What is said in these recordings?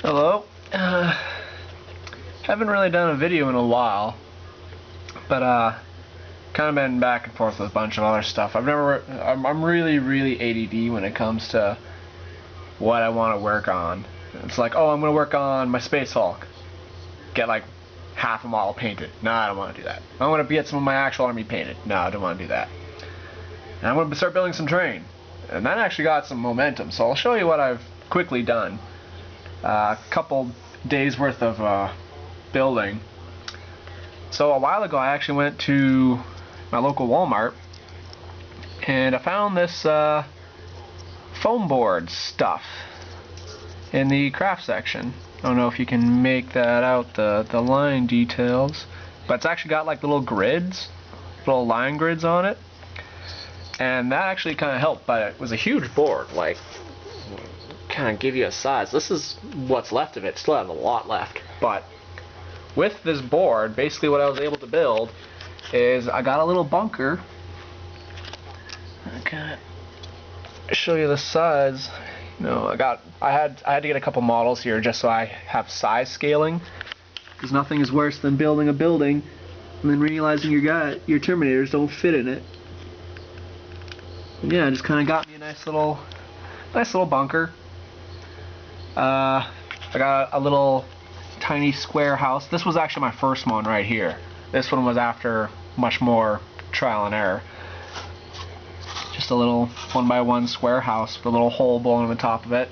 Hello. Haven't really done a video in a while, but kind of been back and forth with a bunch of other stuff. I'm really ADD when it comes to what I want to work on. It's like, oh, I'm going to work on my Space Hulk. Get like half a model painted. No, I don't want to do that. I want to get some of my actual army painted. No, I don't want to do that. And I'm going to start building some terrain. And that actually got some momentum, so I'll show you what I've quickly done. A couple days worth of building. So a while ago I actually went to my local Walmart and I found this foam board stuff in the craft section. I don't know if you can make that out, the line details, but it's actually got like little grids, little line grids on it, and that actually kind of helped. But it was a huge board, like, kind of give you a size. This is what's left of it. Still have a lot left, but with this board, basically what I was able to build is I got a little bunker. I can show you the size. You know, I had to get a couple models here just so I have size scaling, because nothing is worse than building a building and then realizing your Terminators don't fit in it. And yeah, it just kind of got me a nice little bunker. I got a little tiny square house. This was actually my first one right here. This one was after much more trial and error. Just a little 1x1 square house with a little hole blowing on the top of it.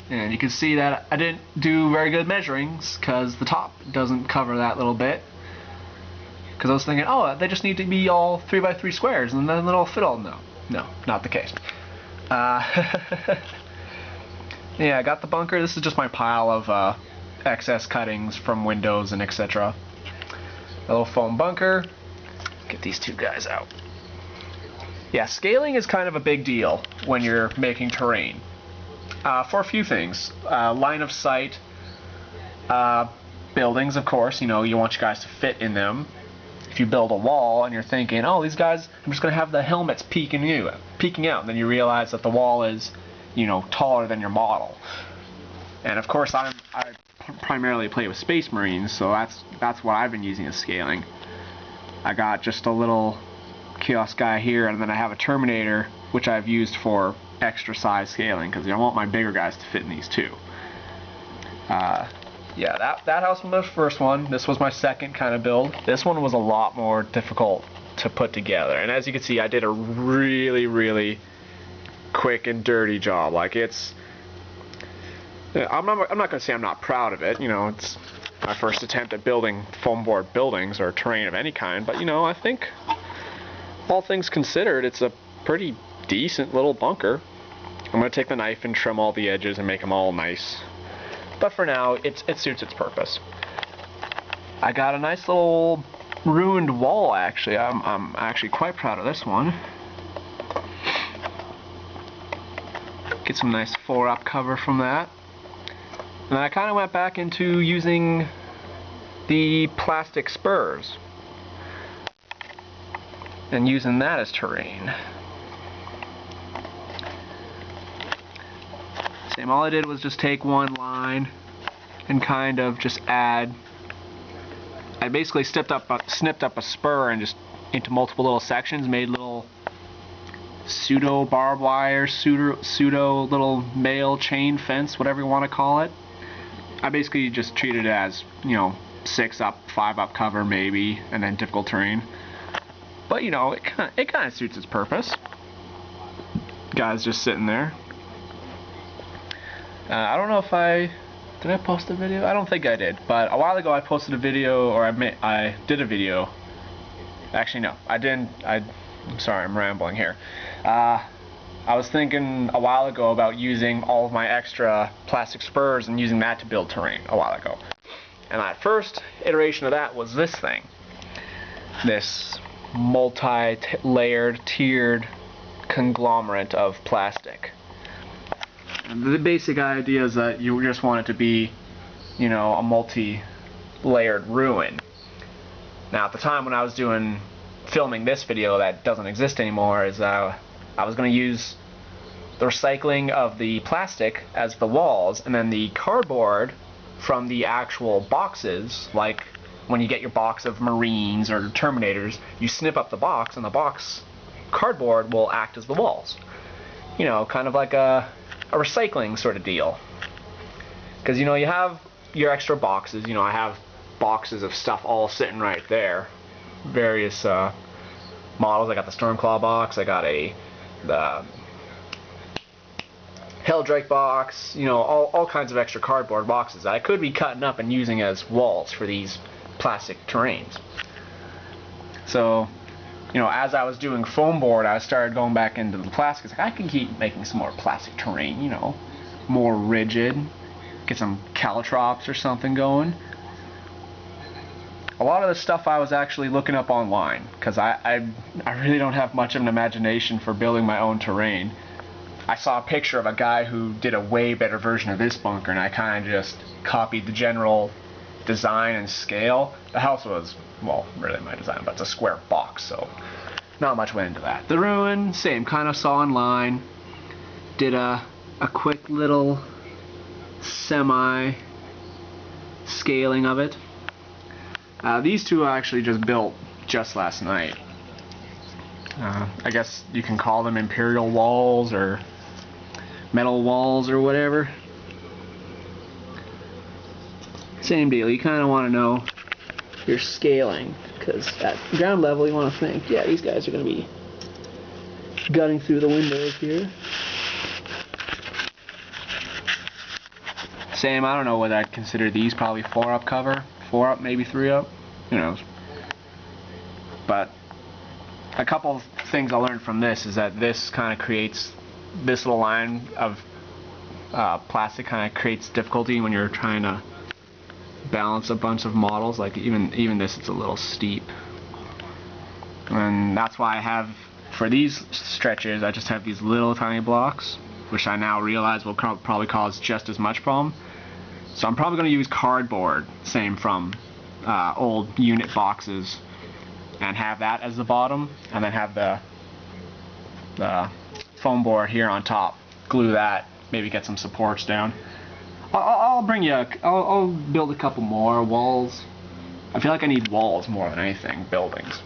And you can see that I didn't do very good measurings because the top doesn't cover that little bit. Because I was thinking, oh, they just need to be all 3x3 squares and then it'll fit all. No, not the case. Yeah, I got the bunker. This is just my pile of excess cuttings from windows and etc. A little foam bunker. Get these two guys out. Yeah, scaling is kind of a big deal when you're making terrain. For a few things. Line of sight. Buildings, of course. You know, you want you guys to fit in them. If you build a wall and you're thinking, oh, these guys, I'm just going to have the helmets peeking out. And then you realize that the wall is, you know, taller than your model. And of course I primarily play with Space Marines, so that's what I've been using as scaling. I got just a little Chaos guy here, and then I have a Terminator which I've used for extra size scaling because I want my bigger guys to fit in these too. Yeah, that house was my first one. This was my second kind of build. This one was a lot more difficult to put together, and as you can see I did a really quick and dirty job. Like, it's, I'm not going to say I'm not proud of it. You know, it's my first attempt at building foam board buildings or terrain of any kind, but you know, I think all things considered it's a pretty decent little bunker. I'm going to take the knife and trim all the edges and make them all nice, but for now it suits its purpose. I got a nice little ruined wall actually. I'm actually quite proud of this one. Get some nice 4-up cover from that. And I kind of went back into using the plastic spurs and using that as terrain. Same, all I did was just take one line and kind of just add. I basically snipped up a spur and just into multiple little sections, made little pseudo barbed wire, pseudo little mail chain fence, whatever you want to call it. I basically just treated it as, you know, 6-up, 5-up cover maybe, and then difficult terrain. But you know, it kind of suits its purpose. Guys just sitting there. I don't know if did I post a video? I don't think I did, but a while ago I posted a video, or I did a video. Actually, no, I didn't. I'm sorry, I'm rambling here. I was thinking a while ago about using all of my extra plastic spurs and using that to build terrain a while ago. And that first iteration of that was this thing. This multi-layered, tiered conglomerate of plastic. And the basic idea is that you just want it to be, you know, a multi-layered ruin. Now at the time when I was filming this video that doesn't exist anymore, is I was going to use the recycling of the plastic as the walls, and then the cardboard from the actual boxes, like when you get your box of Marines or Terminators, you snip up the box, and the box cardboard will act as the walls. You know, kind of like a recycling sort of deal. Because, you know, you have your extra boxes. You know, I have boxes of stuff all sitting right there. Various models. I got the Stormclaw box. I got the Helldrake box. You know, all kinds of extra cardboard boxes that I could be cutting up and using as walls for these plastic terrains. So, you know, as I was doing foam board, I started going back into the plastics. Like, I can keep making some more plastic terrain, you know, more rigid. Get some caltrops or something going. A lot of the stuff I was actually looking up online, because I really don't have much of an imagination for building my own terrain. I saw a picture of a guy who did a way better version of this bunker, and I kind of just copied the general design and scale. The house was, well, really my design, but it's a square box, so not much went into that. The ruin, same, kind of saw online. Did a quick little semi scaling of it. These two I actually just built just last night. I guess you can call them imperial walls or metal walls or whatever. Same deal, you kind of want to know your scaling, because at ground level you want to think, yeah, these guys are going to be gutting through the windows here. Same, I don't know whether I'd consider these probably 4-up cover, 4-up, maybe 3-up, who knows. But a couple things I learned from this is that this kind of creates, this little line of plastic kind of creates difficulty when you're trying to balance a bunch of models. Like even this, it's a little steep, and that's why I have, for these stretches, I just have these little tiny blocks, which I now realize will probably cause just as much problem. So I'm probably going to use cardboard, same from old unit boxes, and have that as the bottom, and then have the foam board here on top. Glue that, maybe get some supports down. I'll build a couple more walls. I feel like I need walls more than anything, buildings.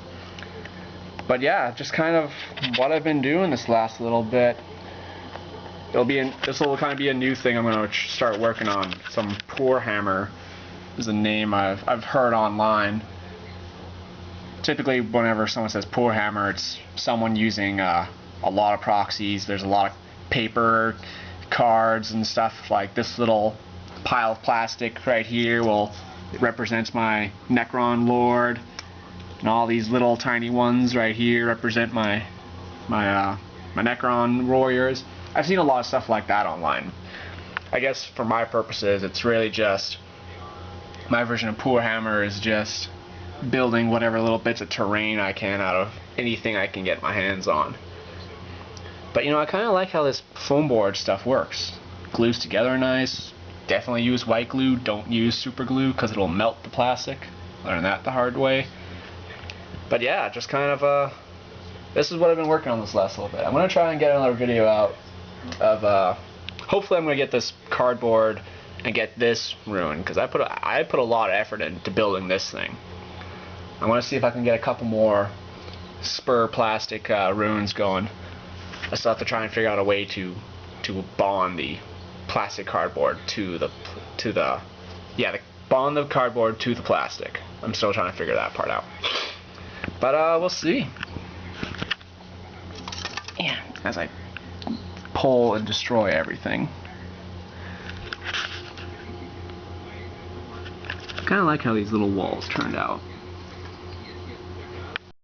But yeah, just kind of what I've been doing this last little bit. This will kind of be a new thing I'm going to start working on. Some Poorhammer is a name I've heard online. Typically, whenever someone says Poorhammer, it's someone using a lot of proxies. There's a lot of paper, cards and stuff. Like this little pile of plastic right here it represents my Necron Lord, and all these little tiny ones right here represent my Necron warriors. I've seen a lot of stuff like that online. I guess for my purposes, it's really just my version of Poorhammer is just building whatever little bits of terrain I can out of anything I can get my hands on. But you know, I kind of like how this foam board stuff works. Glues together nice. Definitely use white glue. Don't use super glue because it'll melt the plastic. Learned that the hard way. But yeah, just kind of this is what I've been working on this last little bit. I'm gonna try and get another video out of hopefully I'm gonna get this cardboard and get this ruined, because I put a lot of effort into building this thing. I want to see if I can get a couple more spur plastic ruins going. I still have to try and figure out a way to bond the plastic cardboard bond the cardboard to the plastic. I'm still trying to figure that part out. But we'll see. Yeah, as I pull and destroy everything. I kind of like how these little walls turned out.